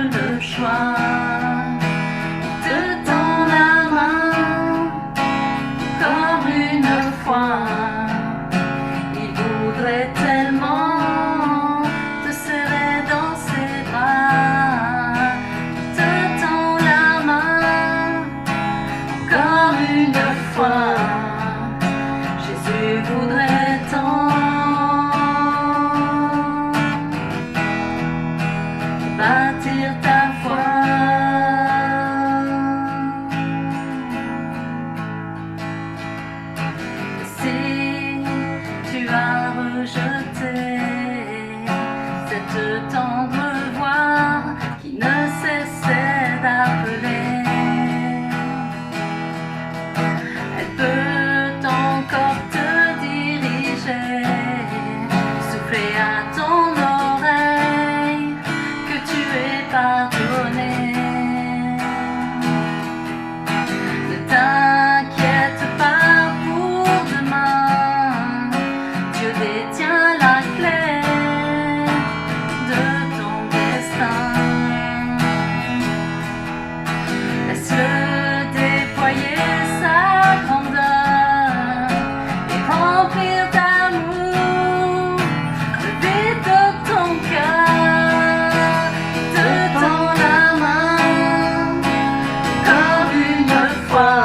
le choix de tendre la main comme une fois. Il voudrait tellement te serrer dans ses bras. Te tend la main comme une fois. Jésus voudrait tant bâtir ta foi. Si tu as rejeté cette tendre voix qui ne cessait d'appeler, elle peut encore te diriger, souffler à ton oreille que tu es pardonné. Ne t'inquiète pas pour demain, Dieu détient la clé de ton destin. Laisse-le déployer sa grandeur et remplir d'amour le vide de ton cœur. Te tend la main comme une fois,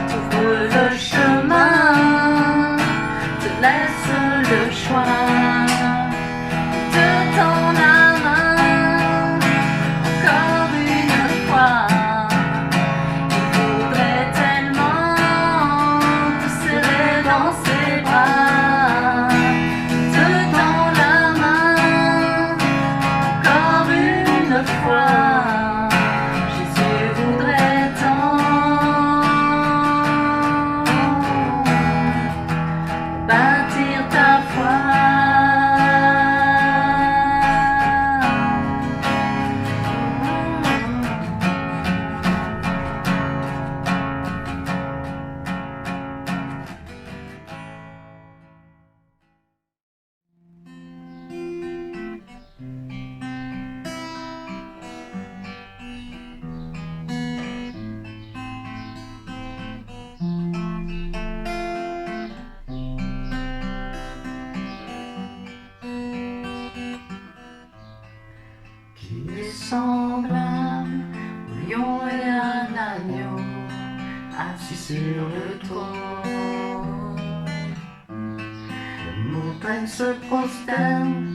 t'ouvre le chemin, te laisse le choix. Te tend la main encore une fois. Il voudrait tellement te serrer dans ses bras. Te tend la main encore une fois. Jésus voudrait tant bâtir ta foi. Qui est semblable au lion et à l'agneau assis sur le trône. Les montagnes se prosternent,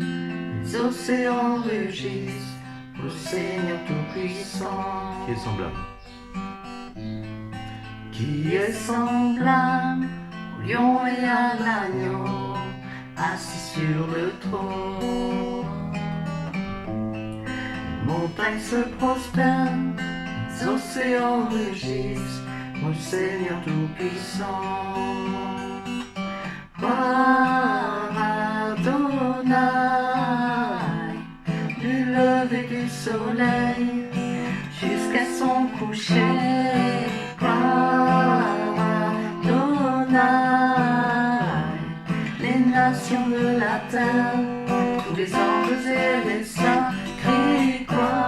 les océans rugissent au Seigneur Tout-Puissant. Qui est semblable. Qui est semblable au lion et à l'agneau assis sur le trône. Les montagnes se prosternent, les océans rugissent au Seigneur Tout-Puissant. Par Adonai, du lever du soleil jusqu'à son coucher. Par Adonai, les nations de la terre, tous les anges et les saints crient quoi?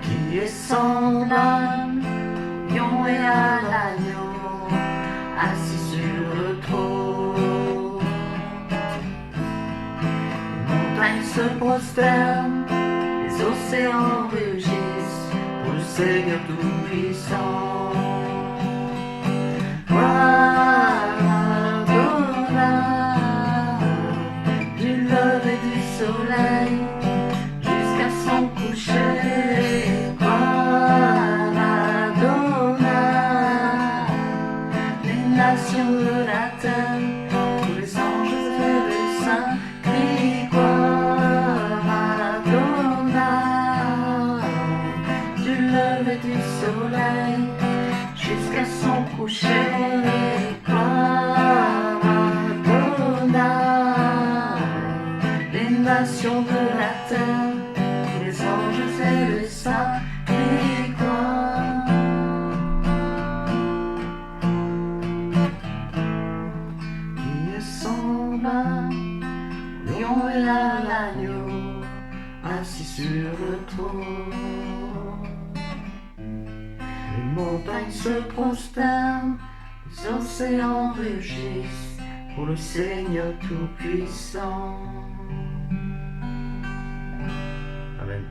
Qui est semblable au lion et à l'agneau assis sur le trône. Les montagnes se prosternent, les océans rugissent pour le Seigneur Tout-Puissant. Du lever du soleil jusqu'à son coucher. Par Adonai, les nations de la terre, tous les anges et les saints crient gloire à Adonai. Du lever du soleil jusqu'à son coucher. Gloire à Adonai, les nations de la terre, les anges et les saints crient gloire. Qui est semblable lion et à l'agneau, assis sur le trône. Les montagnes se prosternent, les océans rugissent pour le Seigneur Tout-Puissant. Amen.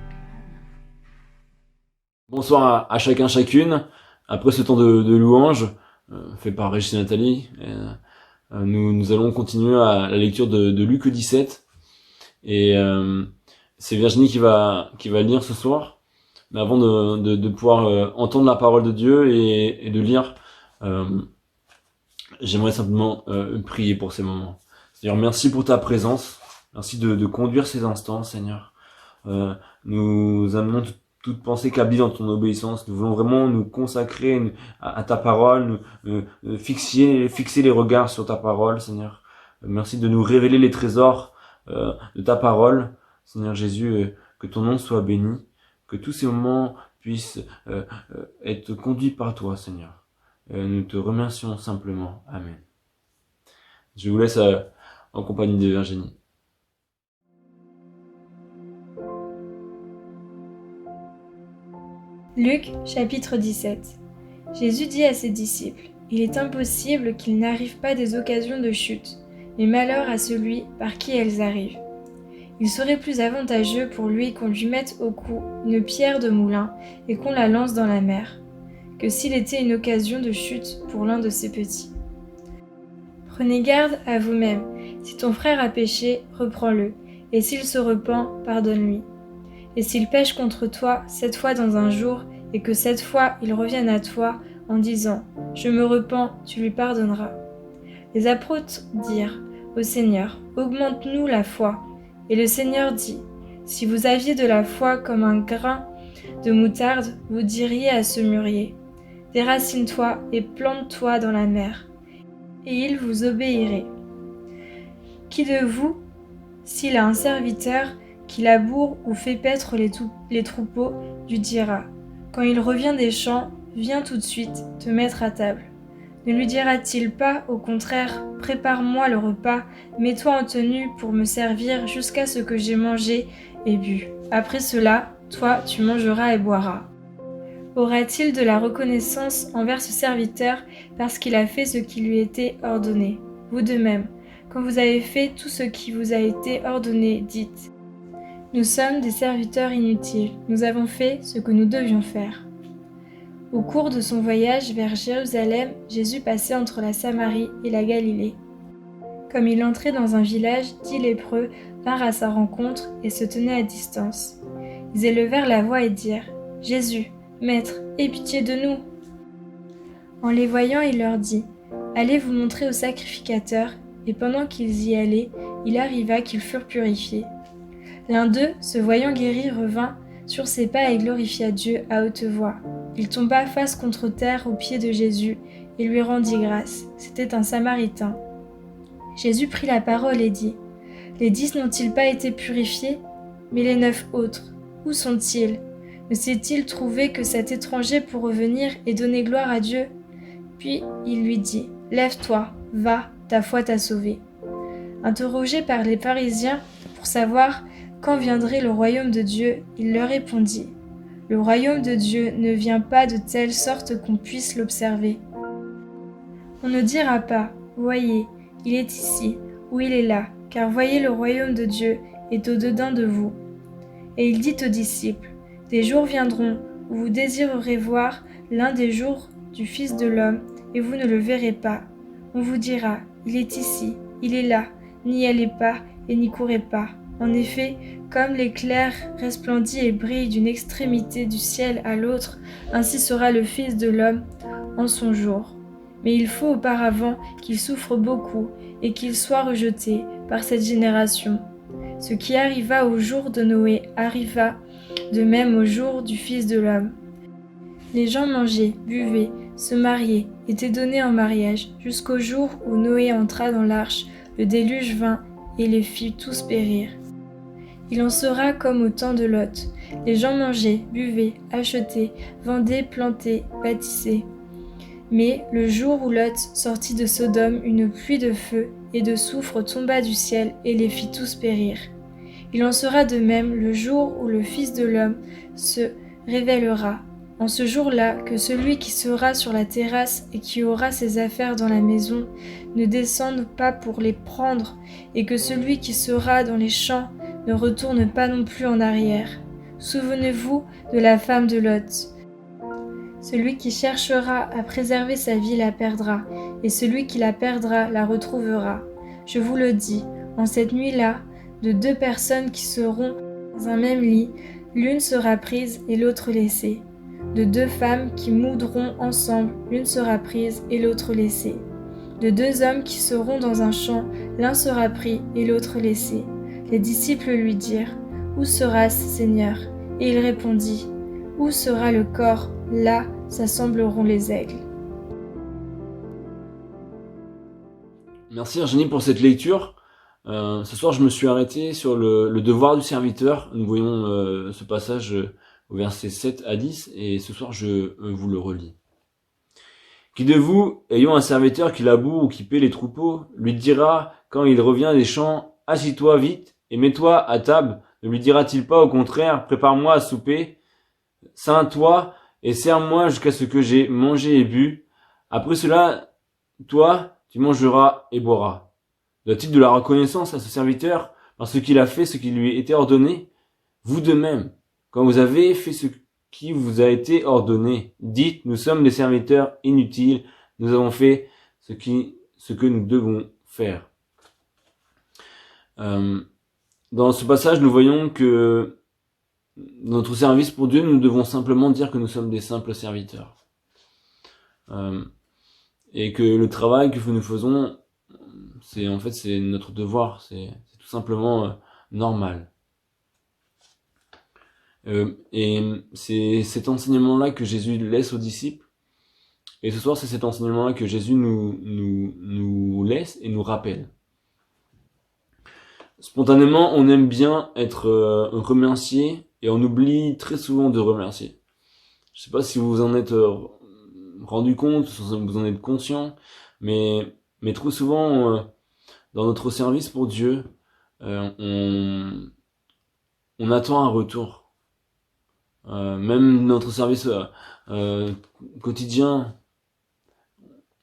Bonsoir à chacun, chacune. Après ce temps de louange, fait par Régis et Nathalie, nous allons continuer à la lecture de Luc 17. Et c'est Virginie qui va lire ce soir. Mais avant de pouvoir entendre la parole de Dieu et de lire, j'aimerais simplement prier pour ces moments. Seigneur, merci pour ta présence. Merci de conduire ces instants, Seigneur. Nous amenons toute pensée qu'habite dans ton obéissance. Nous voulons vraiment nous consacrer à ta parole, fixer les regards sur ta parole, Seigneur. Merci de nous révéler les trésors de ta parole, Seigneur Jésus. Que ton nom soit béni, que tous ces moments puissent être conduits par toi, Seigneur. Nous te remercions simplement. Amen. Je vous laisse en compagnie de Virginie. Luc, chapitre 17. Jésus dit à ses disciples : « Il est impossible qu'il n'arrive pas des occasions de chute, mais malheur à celui par qui elles arrivent. Il serait plus avantageux pour lui qu'on lui mette au cou une pierre de moulin et qu'on la lance dans la mer, que s'il était une occasion de chute pour l'un de ses petits. Prenez garde à vous-même. Si ton frère a péché, reprends-le, et s'il se repent, pardonne-lui. Et s'il pêche contre toi 7 fois dans un jour, et que 7 fois il revienne à toi en disant « Je me repens », tu lui pardonneras. Les apôtres dirent au Seigneur : « Augmente-nous la foi. » Et le Seigneur dit : « Si vous aviez de la foi comme un grain de moutarde, vous diriez à ce mûrier : Déracine-toi et plante-toi dans la mer, et il vous obéirait. Qui de vous, s'il a un serviteur qui laboure ou fait paître les troupeaux, lui dira, quand il revient des champs, viens tout de suite te mettre à table. Ne lui dira-t-il pas, au contraire, prépare-moi le repas, mets-toi en tenue pour me servir jusqu'à ce que j'ai mangé et bu. Après cela, toi, tu mangeras et boiras. Aura-t-il de la reconnaissance envers ce serviteur parce qu'il a fait ce qui lui était ordonné ? Vous de même, quand vous avez fait tout ce qui vous a été ordonné, dites : nous sommes des serviteurs inutiles, nous avons fait ce que nous devions faire. Au cours de son voyage vers Jérusalem, Jésus passait entre la Samarie et la Galilée. Comme il entrait dans un village, 10 lépreux vinrent à sa rencontre et se tenaient à distance. Ils élevèrent la voix et dirent : « Jésus, Maître, aie pitié de nous !» En les voyant, il leur dit : « Allez vous montrer au sacrificateur. » Et pendant qu'ils y allaient, il arriva qu'ils furent purifiés. L'un d'eux, se voyant guéri, revint sur ses pas et glorifia Dieu à haute voix. Il tomba face contre terre aux pieds de Jésus et lui rendit grâce. C'était un Samaritain. Jésus prit la parole et dit : « Les 10 n'ont-ils pas été purifiés ? Mais les 9 autres, où sont-ils ? Ne s'est-il trouvé que cet étranger pour revenir et donner gloire à Dieu ? » Puis il lui dit : « Lève-toi, va, ta foi t'a sauvé. » Interrogé par les pharisiens pour savoir quand viendrait le royaume de Dieu, il leur répondit : « Le royaume de Dieu ne vient pas de telle sorte qu'on puisse l'observer. On ne dira pas : voyez, il est ici, ou il est là, car voyez, le royaume de Dieu est au-dedans de vous. Et il dit aux disciples : des jours viendront où vous désirerez voir l'un des jours du Fils de l'homme, et vous ne le verrez pas. On vous dira : il est ici, il est là, n'y allez pas et n'y courez pas. En effet, comme l'éclair resplendit et brille d'une extrémité du ciel à l'autre, ainsi sera le Fils de l'homme en son jour. Mais il faut auparavant qu'il souffre beaucoup et qu'il soit rejeté par cette génération. Ce qui arriva au jour de Noé arriva de même au jour du Fils de l'homme. Les gens mangeaient, buvaient, se mariaient, étaient donnés en mariage, jusqu'au jour où Noé entra dans l'arche, le déluge vint et les fit tous périr. Il en sera comme au temps de Lot. Les gens mangeaient, buvaient, achetaient, vendaient, plantaient, bâtissaient. Mais le jour où Lot sortit de Sodome, une pluie de feu et de soufre tomba du ciel et les fit tous périr. Il en sera de même le jour où le Fils de l'homme se révélera. En ce jour-là, que celui qui sera sur la terrasse et qui aura ses affaires dans la maison ne descende pas pour les prendre, et que celui qui sera dans les champs ne retourne pas non plus en arrière. Souvenez-vous de la femme de Lot. Celui qui cherchera à préserver sa vie la perdra, et celui qui la perdra la retrouvera. Je vous le dis, en cette nuit-là, de 2 personnes qui seront dans un même lit, l'une sera prise et l'autre laissée. De 2 femmes qui moudront ensemble, l'une sera prise et l'autre laissée. De 2 hommes qui seront dans un champ, l'un sera pris et l'autre laissé. Les disciples lui dirent : Où sera-ce, Seigneur ? Et il répondit : Où sera le corps ? Là s'assembleront les aigles. Merci Virginie pour cette lecture. Ce soir, je me suis arrêté sur le devoir du serviteur. Nous voyons ce passage au verset 7 à 10, et ce soir, je vous le relis. Qui de vous, ayant un serviteur qui laboure ou qui paie les troupeaux, lui dira, quand il revient des champs, assis-toi vite et mets-toi à table, ne lui dira-t-il pas au contraire, prépare-moi à souper, ceins-toi et sers-moi jusqu'à ce que j'ai mangé et bu. Après cela, toi, tu mangeras et boiras. Doit-il de la reconnaissance à ce serviteur parce qu'il a fait ce qui lui était ordonné? Vous de même, quand vous avez fait ce qui vous a été ordonné, dites, nous sommes des serviteurs inutiles, nous avons fait ce que nous devons faire. Dans ce passage, nous voyons que dans notre service pour Dieu, nous devons simplement dire que nous sommes des simples serviteurs. Et que le travail que nous faisons, c'est notre devoir, c'est tout simplement normal. Et c'est cet enseignement-là que Jésus laisse aux disciples. Et ce soir, c'est cet enseignement-là que Jésus nous laisse et nous rappelle. Spontanément, on aime bien être remercié et on oublie très souvent de remercier. Je sais pas si vous en êtes rendu compte, si vous en êtes conscient, mais trop souvent, dans notre service pour Dieu, on attend un retour. Même notre service quotidien,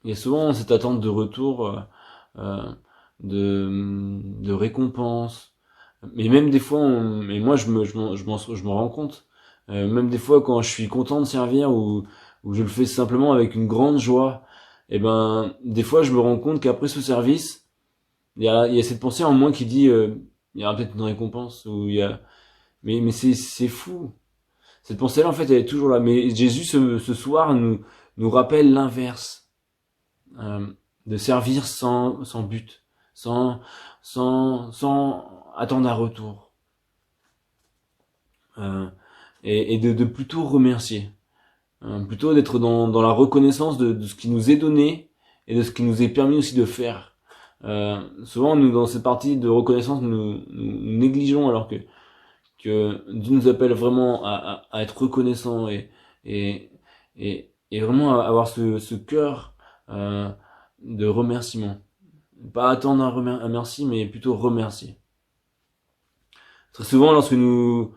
il y a souvent cette attente de retour, de récompense. Mais même des fois, et moi je me rends compte, même des fois quand je suis content de servir ou je le fais simplement avec une grande joie, et ben des fois je me rends compte qu'après ce service, il y a cette pensée en moi qui dit il y aura peut-être une récompense, ou il y a mais c'est fou. Cette pensée-là, en fait, elle est toujours là. Mais Jésus, ce soir, nous rappelle l'inverse. De servir sans but. Sans attendre un retour. Et de plutôt remercier. Plutôt d'être dans la reconnaissance de ce qui nous est donné et de ce qui nous est permis aussi de faire. Souvent, nous, dans cette partie de reconnaissance, nous négligeons, alors que Dieu nous appelle vraiment à être reconnaissant et vraiment à avoir ce cœur de remerciement. Pas attendre un merci, mais plutôt remercier. Très souvent, lorsque nous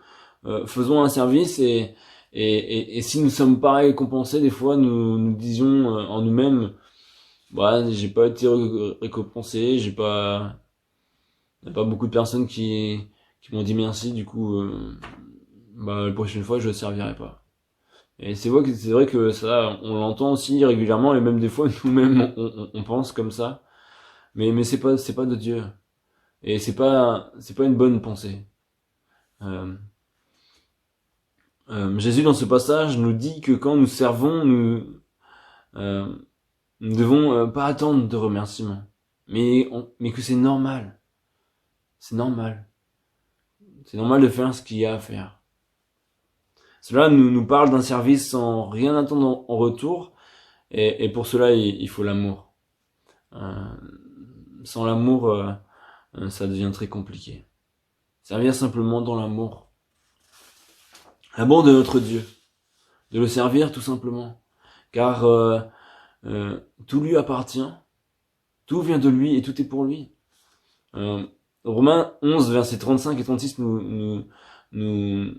faisons un service et si nous sommes pas récompensés, des fois nous disions en nous-mêmes, bah, j'ai pas été récompensé, il y a pas beaucoup de personnes qui m'ont dit merci, du coup la prochaine fois je ne servirai pas. Et c'est vrai que ça, on l'entend aussi régulièrement, et même des fois nous-mêmes on pense comme ça, mais c'est pas de Dieu, et c'est pas une bonne pensée. Jésus dans ce passage nous dit que quand nous servons, nous devons pas attendre de remerciements, mais que c'est normal. C'est normal. C'est normal de faire ce qu'il y a à faire. Cela nous parle d'un service sans rien attendre en retour, et pour cela il faut l'amour. Sans l'amour, ça devient très compliqué. Servir simplement dans l'amour. L'amour de notre Dieu. De le servir tout simplement. Car tout lui appartient. Tout vient de lui et tout est pour lui. Romains 11, versets 35 et 36 nous le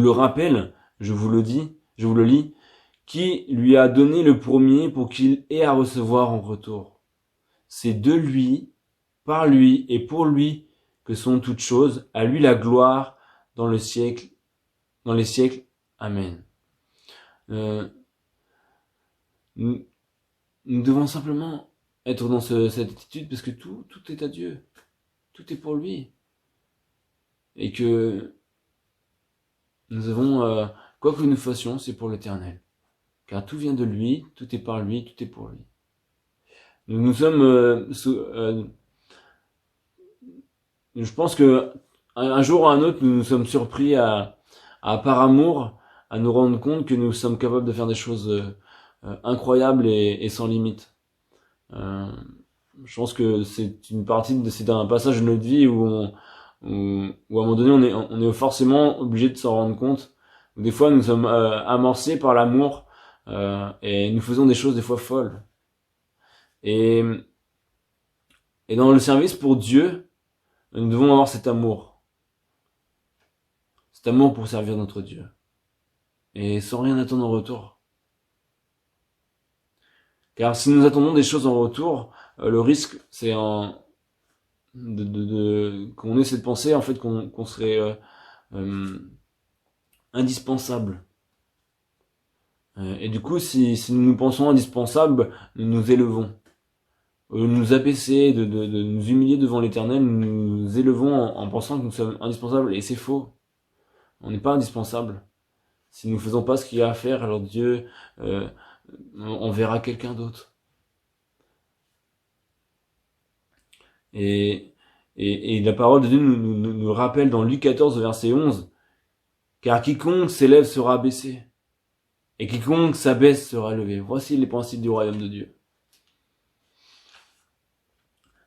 rappelle, je vous le lis, qui lui a donné le premier pour qu'il ait à recevoir en retour. C'est de lui, par lui et pour lui que sont toutes choses, à lui la gloire dans les siècles. Amen. Nous devons simplement être dans cette attitude parce que tout est à Dieu. Tout est pour lui. Et que nous avons, quoi que nous fassions, c'est pour l'Éternel. Car tout vient de lui, tout est par lui, tout est pour lui. Nous sommes, je pense que un jour ou un autre, nous nous sommes surpris par amour, à nous rendre compte que nous sommes capables de faire des choses incroyables et sans limite. Je pense que c'est un passage de notre vie où à un moment donné on est forcément obligé de s'en rendre compte. Des fois nous sommes amorcés par l'amour et nous faisons des choses des fois folles. Et dans le service pour Dieu, nous devons avoir cet amour pour servir notre Dieu et sans rien attendre en retour. Car si nous attendons des choses en retour, le risque, c'est qu'on ait cette pensée en fait qu'on serait indispensable. Et du coup, si nous nous pensons indispensables, nous nous élevons. Au lieu de nous abaisser, de nous humilier devant l'Éternel, nous nous élevons en pensant que nous sommes indispensables. Et c'est faux. On n'est pas indispensable. Si nous ne faisons pas ce qu'il y a à faire, alors Dieu on verra quelqu'un d'autre. Et la parole de Dieu nous rappelle dans Luc 14, verset 11, car quiconque s'élève sera abaissé, et quiconque s'abaisse sera élevé. Voici les principes du royaume de Dieu.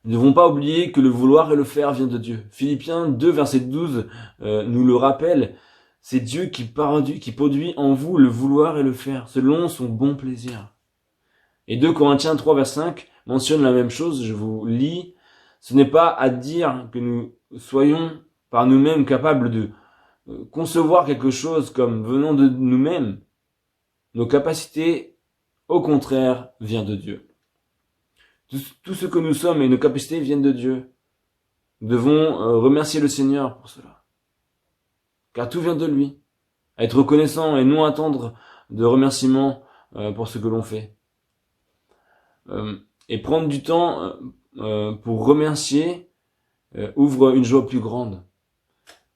Nous ne devons pas oublier que le vouloir et le faire vient de Dieu. Philippiens 2, verset 12 nous le rappelle. C'est Dieu qui produit en vous le vouloir et le faire, selon son bon plaisir. Et 2 Corinthiens 3, verset 5 mentionne la même chose, je vous lis. Ce n'est pas à dire que nous soyons par nous-mêmes capables de concevoir quelque chose comme venant de nous-mêmes. Nos capacités, au contraire, viennent de Dieu. Tout ce que nous sommes et nos capacités viennent de Dieu. Nous devons remercier le Seigneur pour cela. Car tout vient de lui. Être reconnaissant et non attendre de remerciements pour ce que l'on fait. Et prendre du temps pour remercier ouvre une joie plus grande.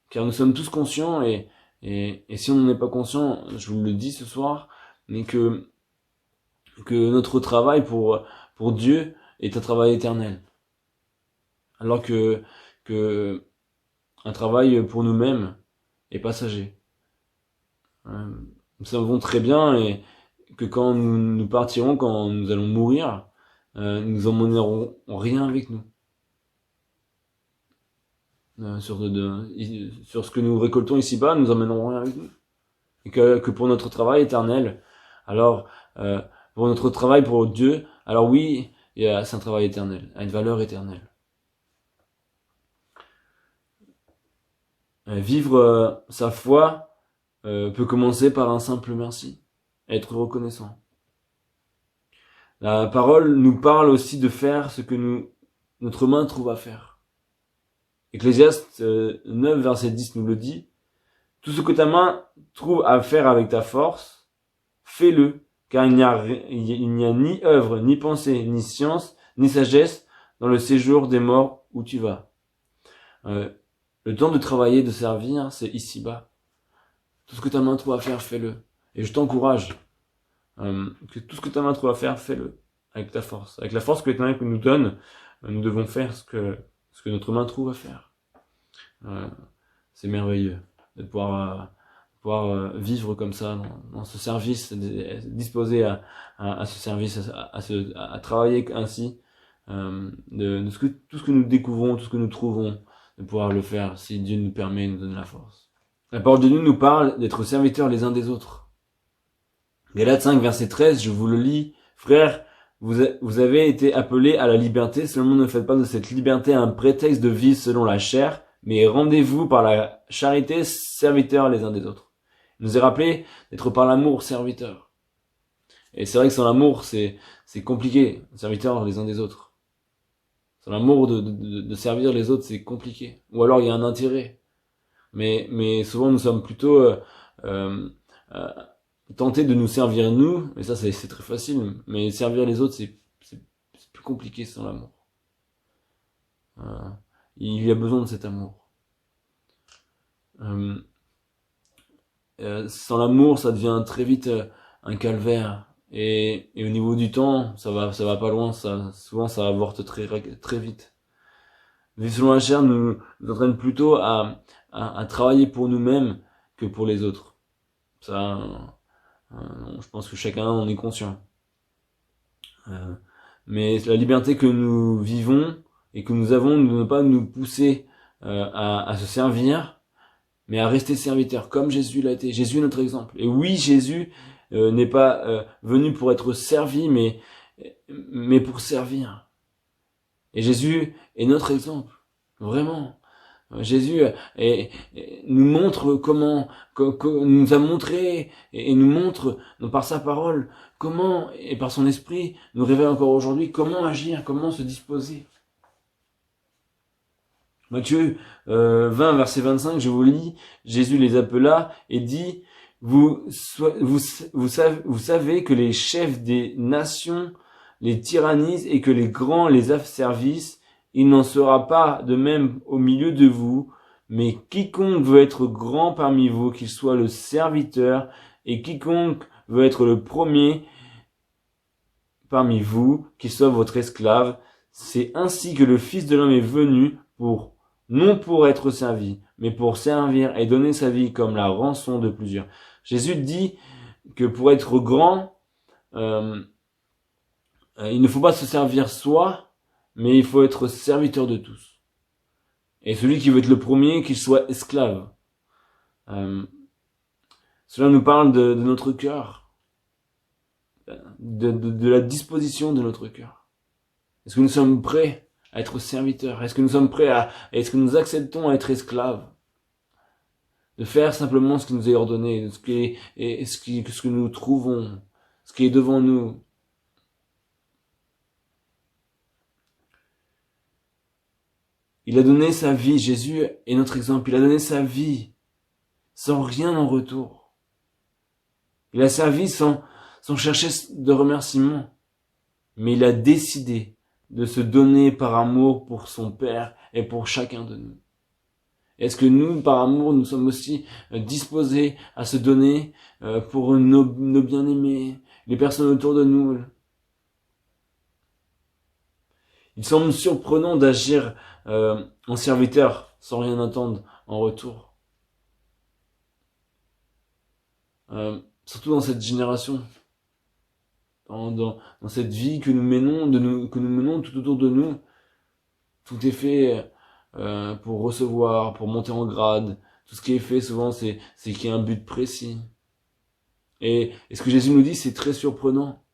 Car nous sommes tous conscients et si on n'en est pas conscient, je vous le dis ce soir, mais que notre travail pour Dieu est un travail éternel. Alors que un travail pour nous-mêmes est passager. Nous savons très bien et que quand nous partirons, quand nous allons mourir, nous emmènerons rien avec nous. Sur ce que nous récoltons ici-bas, nous emmènerons rien avec nous. Et que pour notre travail éternel, alors pour notre travail pour Dieu, alors oui, c'est un travail éternel, a une valeur éternelle. Vivre sa foi peut commencer par un simple merci, être reconnaissant. La parole nous parle aussi de faire ce que notre main trouve à faire. Ecclésiaste 9, verset 10 nous le dit. Tout ce que ta main trouve à faire avec ta force, fais-le, car il n'y a ni œuvre, ni pensée, ni science, ni sagesse dans le séjour des morts où tu vas. Le temps de travailler, de servir, c'est ici-bas. Tout ce que ta main trouve à faire, fais-le. Et je t'encourage que tout ce que ta main trouve à faire, fais-le avec ta force. Avec la force que l'Éternel nous donne, nous devons faire ce que notre main trouve à faire. C'est merveilleux de pouvoir vivre comme ça dans ce service, disposé à ce service, à travailler ainsi, tout ce que nous découvrons, tout ce que nous trouvons, de pouvoir le faire si Dieu nous permet, nous donne la force. La parole de Dieu nous parle d'être serviteurs les uns des autres. Galates 5, verset 13, je vous le lis. Frères, vous avez été appelés à la liberté, seulement ne faites pas de cette liberté un prétexte de vivre selon la chair, mais rendez-vous par la charité serviteurs les uns des autres. Il nous est rappelé d'être par l'amour serviteurs. Et c'est vrai que sans l'amour, c'est compliqué, serviteurs les uns des autres. Sans l'amour de servir les autres, c'est compliqué. Ou alors il y a un intérêt. Mais souvent nous sommes plutôt euh, tentés de nous servir nous, et ça c'est très facile, mais servir les autres c'est plus compliqué sans l'amour. Il y a besoin de cet amour. Sans l'amour, ça devient très vite un calvaire. Et au niveau du temps, ça va pas loin. Souvent, ça avorte très vite. Vivre selon la chair nous entraîne plutôt à travailler pour nous-mêmes que pour les autres. Ça, je pense que chacun en est conscient. Mais la liberté que nous vivons et que nous avons ne doit pas nous pousser à se servir, mais à rester serviteur, comme Jésus l'a été. Jésus est notre exemple. Et oui, Jésus n'est pas venu pour être servi, mais pour servir. Et Jésus est notre exemple, vraiment. Jésus nous montre comment, nous a montré et nous montre par sa parole comment, et par son esprit, nous révèle encore aujourd'hui comment agir, comment se disposer. Matthieu 20, verset 25, je vous lis, Jésus les appela et dit, vous savez que les chefs des nations les tyrannisent et que les grands les asservissent. Il n'en sera pas de même au milieu de vous, mais quiconque veut être grand parmi vous, qu'il soit le serviteur, et quiconque veut être le premier parmi vous, qu'il soit votre esclave. C'est ainsi que le Fils de l'homme est venu non pour être servi, mais pour servir et donner sa vie comme la rançon de plusieurs. Jésus dit que pour être grand, il ne faut pas se servir soi, mais il faut être serviteur de tous. Et celui qui veut être le premier, qu'il soit esclave. Cela nous parle de notre cœur, de la disposition de notre cœur. Est-ce que nous sommes prêts à être serviteurs? Est-ce que nous sommes prêts est-ce que nous acceptons à être esclaves? De faire simplement ce qui nous est ordonné, ce que nous trouvons, ce qui est devant nous. Il a donné sa vie, Jésus est notre exemple, il a donné sa vie sans rien en retour. Il a servi sans chercher de remerciements, mais il a décidé de se donner par amour pour son Père et pour chacun de nous. Est-ce que nous, par amour, nous sommes aussi disposés à se donner pour nos bien-aimés, les personnes autour de nous? Il semble surprenant d'agir en serviteur sans rien attendre en retour. Surtout dans cette génération, dans cette vie que nous menons tout autour de nous, tout est fait pour recevoir, pour monter en grade. Tout ce qui est fait souvent, c'est qu'il y a un but précis. Et ce que Jésus nous dit, c'est très surprenant.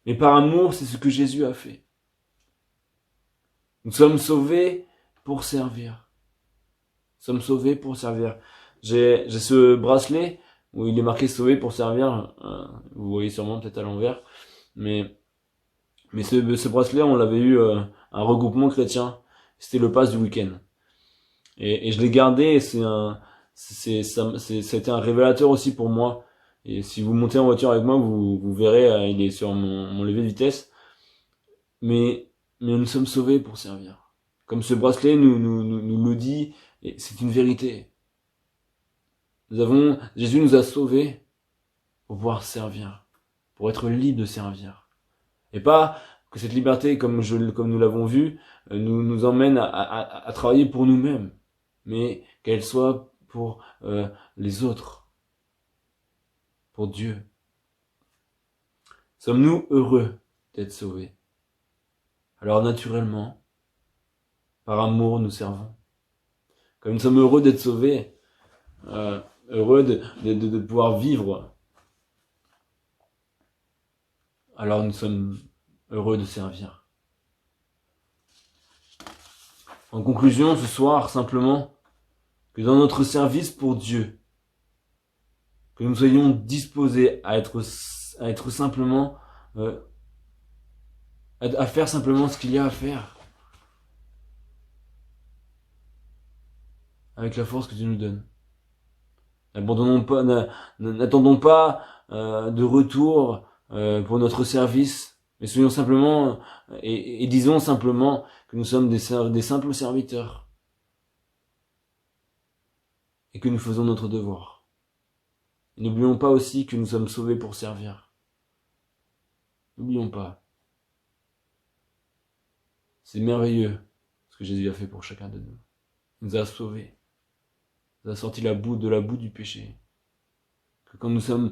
Mais par amour, c'est ce que Jésus a fait. Nous sommes sauvés pour servir. Nous sommes sauvés pour servir. J'ai ce bracelet où il est marqué sauvé pour servir. Vous voyez sûrement peut-être à l'envers. Mais ce bracelet, on l'avait eu un regroupement chrétien. C'était le pass du week-end. Et je l'ai gardé et ça a été un révélateur aussi pour moi. Et si vous montez en voiture avec moi, vous verrez, il est sur mon levier de vitesse. Mais nous sommes sauvés pour servir. Comme ce bracelet nous le dit, et c'est une vérité. Jésus nous a sauvés pour pouvoir servir, pour être libre de servir. Et pas que cette liberté, comme nous l'avons vu, nous emmène à travailler pour nous-mêmes, mais qu'elle soit pour les autres, pour Dieu. Sommes-nous heureux d'être sauvés? Alors naturellement, par amour, nous servons. Comme nous sommes heureux d'être sauvés, heureux de pouvoir vivre alors nous sommes heureux de servir. En conclusion, ce soir, simplement, que dans notre service pour Dieu, que nous soyons disposés à être simplement, à faire simplement ce qu'il y a à faire, avec la force que Dieu nous donne. N'attendons pas de retour pour notre service, mais soyons simplement et disons simplement que nous sommes des simples serviteurs et que nous faisons notre devoir. Et n'oublions pas aussi que nous sommes sauvés pour servir. N'oublions pas. C'est merveilleux ce que Jésus a fait pour chacun de nous. Il nous a sauvés. Il nous a sorti de la boue du péché. Que quand nous sommes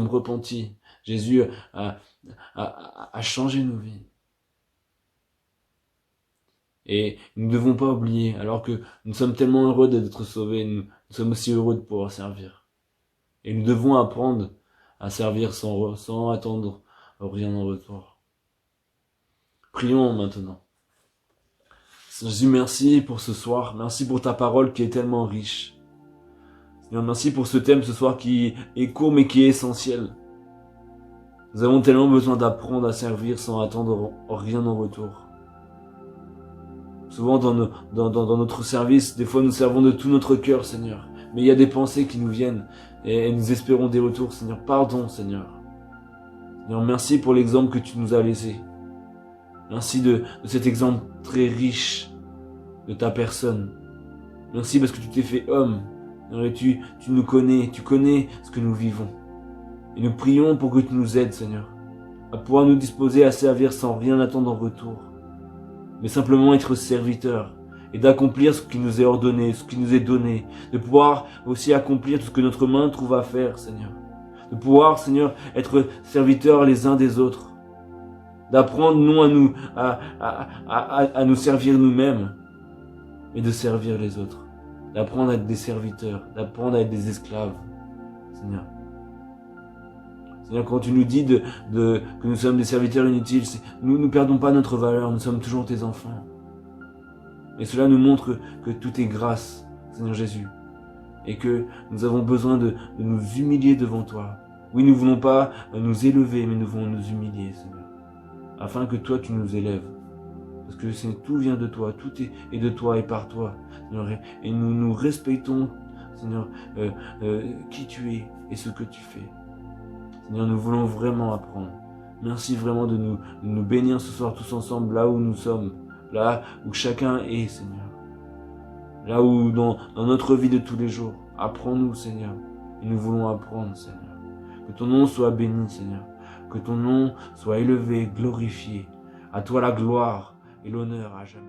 repentis, Jésus a changé nos vies. Et nous ne devons pas oublier, alors que nous sommes tellement heureux d'être sauvés, nous sommes aussi heureux de pouvoir servir. Et nous devons apprendre à servir sans attendre rien en retour. Prions maintenant. Jésus, merci pour ce soir. Merci pour ta parole qui est tellement riche. Seigneur, merci pour ce thème ce soir qui est court mais qui est essentiel. Nous avons tellement besoin d'apprendre à servir sans attendre rien en retour. Souvent dans notre service, des fois nous servons de tout notre cœur, Seigneur. Mais il y a des pensées qui nous viennent et nous espérons des retours, Seigneur. Pardon, Seigneur. Seigneur, merci pour l'exemple que tu nous as laissé. Merci de cet exemple très riche de ta personne. Merci parce que tu t'es fait homme. Et tu nous connais, tu connais ce que nous vivons. Et nous prions pour que tu nous aides, Seigneur, à pouvoir nous disposer à servir sans rien attendre en retour, mais simplement être serviteurs et d'accomplir ce qui nous est ordonné, ce qui nous est donné, de pouvoir aussi accomplir tout ce que notre main trouve à faire, Seigneur. De pouvoir, Seigneur, être serviteurs les uns des autres. D'apprendre non à nous servir nous-mêmes, mais de servir les autres. D'apprendre à être des serviteurs, d'apprendre à être des esclaves, Seigneur. Seigneur, quand tu nous dis que nous sommes des serviteurs inutiles, nous ne perdons pas notre valeur, nous sommes toujours tes enfants. Et cela nous montre que tout est grâce, Seigneur Jésus, et que nous avons besoin de nous humilier devant toi. Oui, nous ne voulons pas nous élever, mais nous voulons nous humilier, Seigneur, afin que toi tu nous élèves. Parce que tout vient de toi, tout est de toi et par toi, Seigneur, et nous respectons, Seigneur, qui tu es et ce que tu fais. Seigneur, nous voulons vraiment apprendre. Merci vraiment de nous bénir ce soir tous ensemble, là où nous sommes, là où chacun est, Seigneur. Là où dans notre vie de tous les jours, apprends-nous, Seigneur, et nous voulons apprendre, Seigneur. Que ton nom soit béni, Seigneur, que ton nom soit élevé, glorifié. À toi la gloire et l'honneur à jamais.